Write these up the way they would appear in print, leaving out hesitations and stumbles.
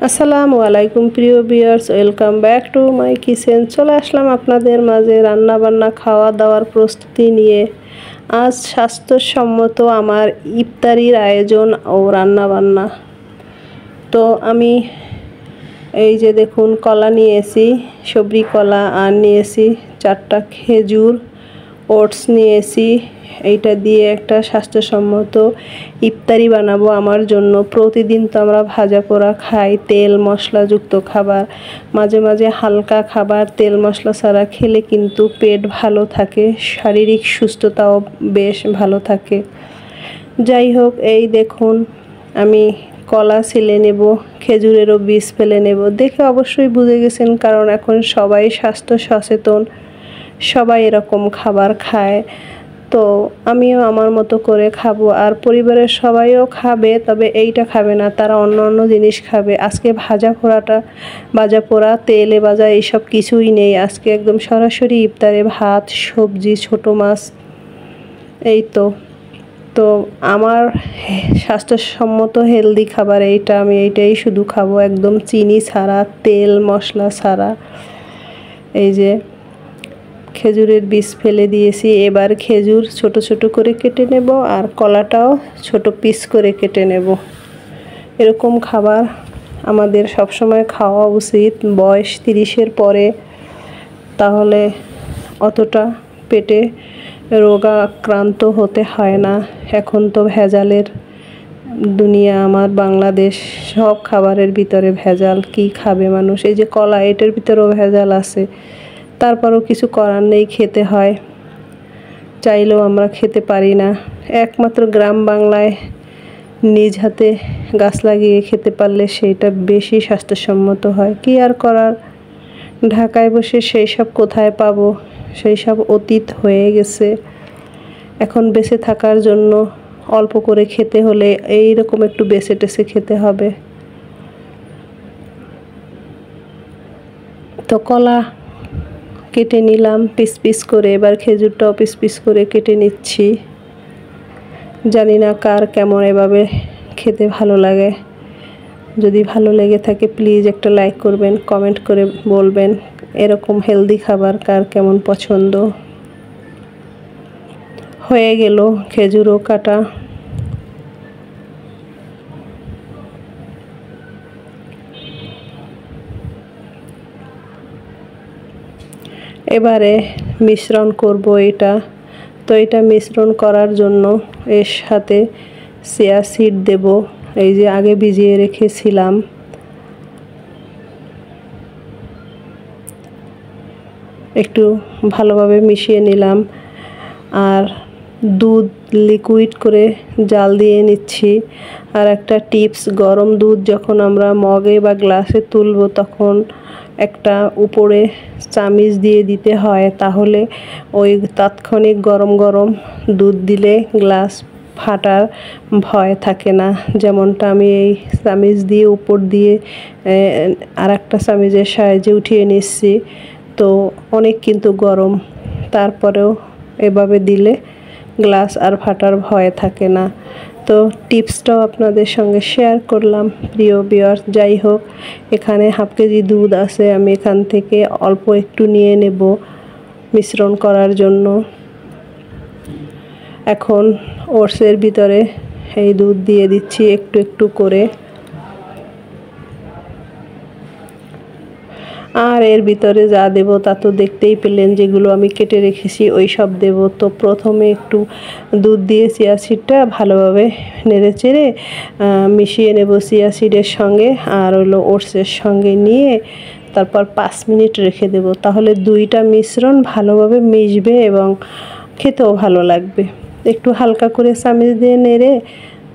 আসসালামু আলাইকুম প্রিয় viewers, welcome back to my kitchen. চলে আসলাম আপনাদের মাঝে রান্না বান্না খাওয়া দাওয়ার প্রস্তুতি নিয়ে। আজ স্বাস্থ্যসম্মত আমার ইফতারির আয়োজন ও রান্না বান্না। তো আমি এই যে দেখুন কলা নিয়েছি, সবরি কলা, আর নিয়েছি 4টা খেজুর, ওটস নিয়েছি। এইটা দিয়ে একটা স্বাস্থ্যসম্মত ইফতারি বানাবো আমার জন্য। প্রতিদিন তো আমরা ভাজা পোড়া খাই, তেল মশলাযুক্ত খাবার। মাঝে মাঝে হালকা খাবার, তেল মশলা ছাড়া খেলে কিন্তু পেট ভালো থাকে, শারীরিক সুস্থতাও বেশ ভালো থাকে। যাই হোক, এই দেখুন আমি কলা ছিলে নেব, খেজুরেরও বীজ ফেলে নেব। দেখে অবশ্যই বুঝে গেছেন, কারণ এখন সবাই স্বাস্থ্য সচেতন, সবাই এরকম খাবার খায়। তো আমিও আমার মতো করে খাবো, আর পরিবারের সবাইও খাবে, তবে এইটা খাবে না, তারা অন্য অন্য জিনিস খাবে। আজকে ভাজা পোড়া তেলে ভাজা এইসব কিছুই নেই। আজকে একদম সরাসরি ইফতারে ভাত, সবজি, ছোট মাছ, এই তো। তো আমার স্বাস্থ্যসম্মত হেলদি খাবার এইটা, আমি এইটাই শুধু খাবো, একদম চিনি ছাড়া, তেল মশলা ছাড়া। এই যে খেজুরের বীজ ফেলে দিয়েছি। এবার খেজুর ছোট ছোট করে কেটে নেব, আর কলাটাও ছোট পিস করে কেটে নেব। এরকম খাবার আমাদের সবসময় খাওয়া উচিত বয়স 30-এর পরে, তাহলে অতটা পেটে রোগাক্রান্ত হতে হয় না। এখন তো ভেজালের দুনিয়া, আমার বাংলাদেশ, সব খাবারের ভিতরে ভেজাল। কি খাবে মানুষ? এই যে কলা, এটার ভিতরেও ভেজাল আছে, তারপরও কিছু করার নেই, খেতে হয়। চাইলেও আমরা খেতে পারি না। একমাত্র গ্রাম বাংলায় নিজ হাতে গাছ লাগিয়ে খেতে পারলে সেইটা বেশি স্বাস্থ্যসম্মত হয়। কি আর করার, ঢাকায় বসে সেই সব কোথায় পাবো? সেই সব অতীত হয়ে গেছে। এখন বেঁচে থাকার জন্য অল্প করে খেতে হলে এইরকম একটু বেছে টেছে খেতে হবে। তো কলা কেটে নিলাম পিস পিস করে, এবার খেজুরটাও পিস পিস করে কেটে নিচ্ছি। জানি না কার কেমন এভাবে খেতে ভালো লাগে। যদি ভালো লেগে থাকে প্লিজ একটা লাইক করবেন, কমেন্ট করে বলবেন এরকম হেলদি খাবার কার কেমন পছন্দ। হয়ে গেল খেজুরও কাটা। এবারে মিশ্রণ করব এটা। তো এটা মিশ্রণ করার জন্য এর সাথে চিয়া সিড দেব, এই যে আগে ভিজিয়ে রেখেছিলাম। একটু ভালোভাবে মিশিয়ে নিলাম, আর দুধ লিকুইড করে জাল দিয়ে নিচ্ছি। আর একটা টিপস, গরম দুধ যখন আমরা মগে বা গ্লাসে তুলব, তখন একটা উপরে চামিচ দিয়ে দিতে হয়, তাহলে ওই তাৎক্ষণিক গরম গরম দুধ দিলে গ্লাস ফাটার ভয় থাকে না। যেমনটা আমি এই চামিচ দিয়ে উপর দিয়ে আর একটা চামিচের সাহায্যে উঠিয়ে নিচ্ছি। তো অনেক কিন্তু গরম, তারপরেও এভাবে দিলে গ্লাস আর ফাটার ভয় থাকে না। তো টিপসটাও আপনাদের সঙ্গে শেয়ার করলাম প্রিয় ভিউয়ার্স। যাই হোক, এখানে হাফ কেজি দুধ আছে, আমি এখান থেকে অল্প একটু নিয়ে নেব মিশ্রণ করার জন্য। এখন ওটসের ভিতরে এই দুধ দিয়ে দিচ্ছি একটু একটু করে, আর এর ভিতরে যা দেব তা তো দেখতেই পেলেন, যেগুলো আমি কেটে রেখেছি ওই সব দেব। তো প্রথমে একটু দুধ দিয়ে চিয়া সিডটা ভালোভাবে নেড়ে চেড়ে মিশিয়ে নেব চিয়া সিডের সঙ্গে, আর হলো ওটসের সঙ্গে নিয়ে তারপর 5 মিনিট রেখে দেব। তাহলে দুইটা মিশ্রণ ভালোভাবে মিশবে এবং খেতেও ভালো লাগবে। একটু হালকা করে চামচ দিয়ে নেড়ে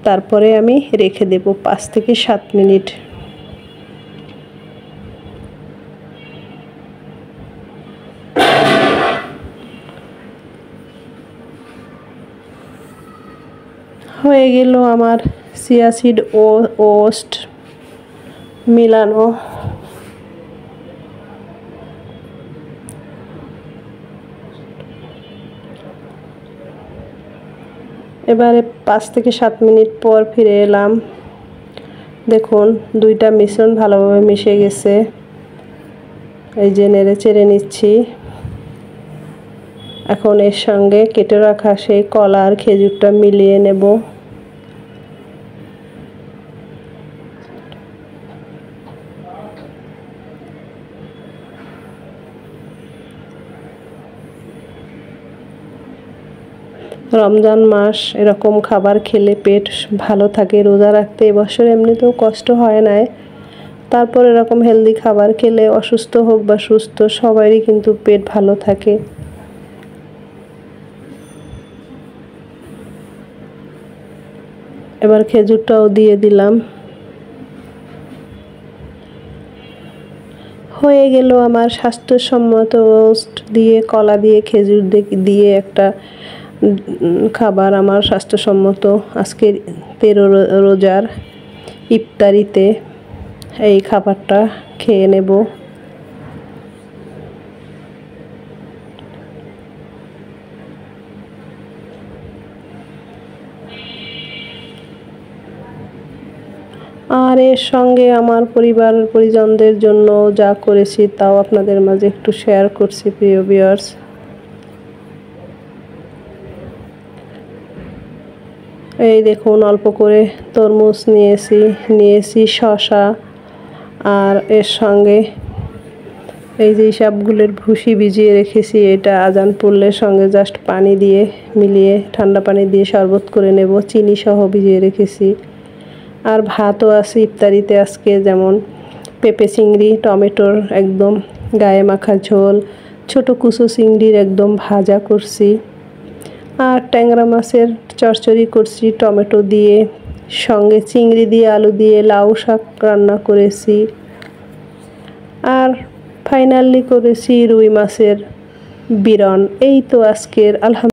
তারপরে আমি রেখে দেব 5 থেকে 7 মিনিট। হয়ে গেল আমার চিয়া সিড ও ওটস মিলানো। এবারে 5 থেকে 7 মিনিট পর ফিরে এলাম। দেখুন দুইটা মিশ্রণ ভালোভাবে মিশে গেছে। এই যে নেড়ে চেড়ে নিচ্ছি। এখন এর সঙ্গে কেটে রাখা সেই কলা আর খেজুরটা মিলিয়ে নেব। রমজান মাস এরকম খাবার খেলে পেট ভালো থাকে। রোজা রাখতে এবছর এমনিতেও কষ্ট হয় না, তারপর এরকম হেলদি খাবার খেলে অসুস্থ হোক বা সুস্থ সবারই কিন্তু পেট ভালো থাকে। এবার খেজুরটাও দিয়ে দিলাম। হয়ে গেল আমার স্বাস্থ্যসম্মত রোস্ট দিয়ে কলা দিয়ে খেজুর দিয়ে একটা খাবার। আমার স্বাস্থ্যসম্মত আজকের 13 রোজার ইফতারিতে এই খাবারটা খেয়ে নেব। আর এর সঙ্গে আমার পরিবার পরিজনদের জন্য যা করেছি তাও আপনাদের মাঝে একটু শেয়ার করছি প্রিয় ভিউয়ার্স। এই দেখুন অল্প করে তরমুজ নিয়েছি শসা, আর এর সঙ্গে এই যে সবগুলোর ভুসি ভিজিয়ে রেখেছি। এটা আজান পড়লে সঙ্গে জাস্ট পানি দিয়ে মিলিয়ে ঠান্ডা পানি দিয়ে শরবত করে নেব। চিনি সহ ভিজিয়ে রেখেছি। আর ভাতও আছে ইফতারিতে আজকে, যেমন পেঁপে চিংড়ি টমেটোর একদম গায়ে মাখা ঝোল, ছোট কুচো চিংড়ির একদম ভাজা করছি, আর ট্যাংরা মাছের চচ্চড়ি করছি টমেটো দিয়ে, সঙ্গে চিংড়ি দিয়ে আলু দিয়ে লাউ শাক রান্না করেছি, আর ফাইনালি করেছি রুই মাছের বিরন। এই তো আজকের আলহামদুলিল্লাহ।